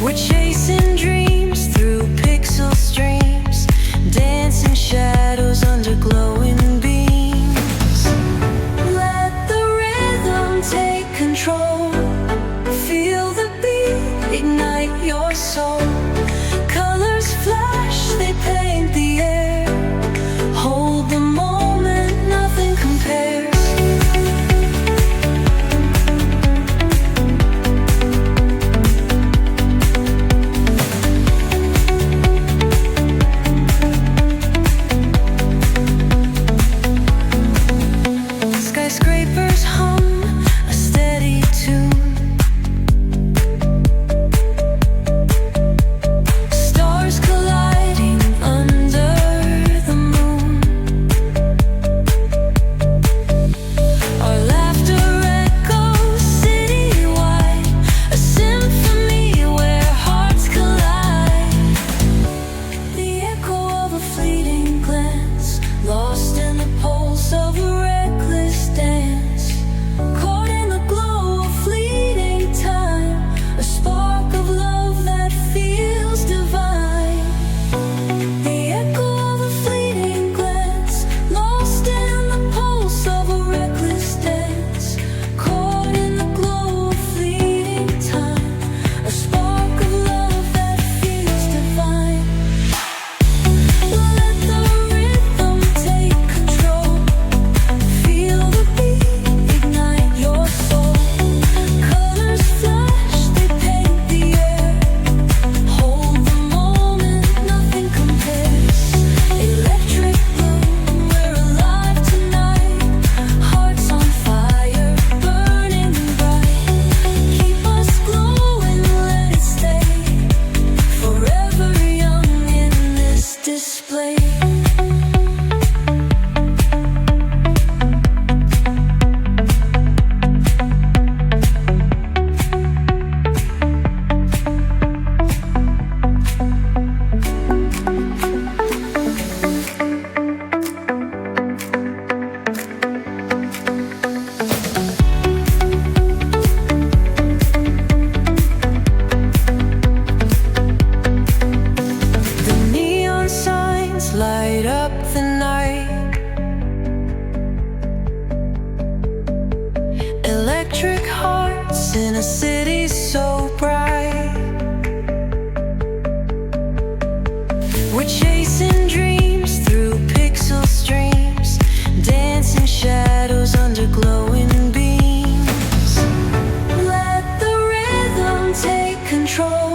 We're chasing dreams through pixel streams, dancing shadows under glowing beams. Let the rhythm take control. Feel the beat, ignite your soul. Colors flash, they paint the air. Hold the moment, nothing compares. Skyscrapers hum a steady tune. Stars colliding under the moon. Our laughter echoes citywide, a symphony where hearts collide. The echo of a fleeting glance, lost in the pulse of a reckless dance. Caught in the glow of fleeting time, a spark of love that feels divine. The echo of a fleeting glance, lost in the pulse of a reckless dance. Caught in the glow of fleeting time, a spark of love that feels divine. Let the rhythm take control. Feel the beat, ignite your soul. Colors flash, they paint the air. Hold the moment, nothing compares. Electric blue, we're alive tonight. Hearts on fire, burning bright. Keep us glowing, let it stay. Forever young in this display. The neon signs light up the night. Electric hearts in a city so bright. We're chasing dreams through pixel streams, dancing shadows under glowing beams. Let the rhythm take control.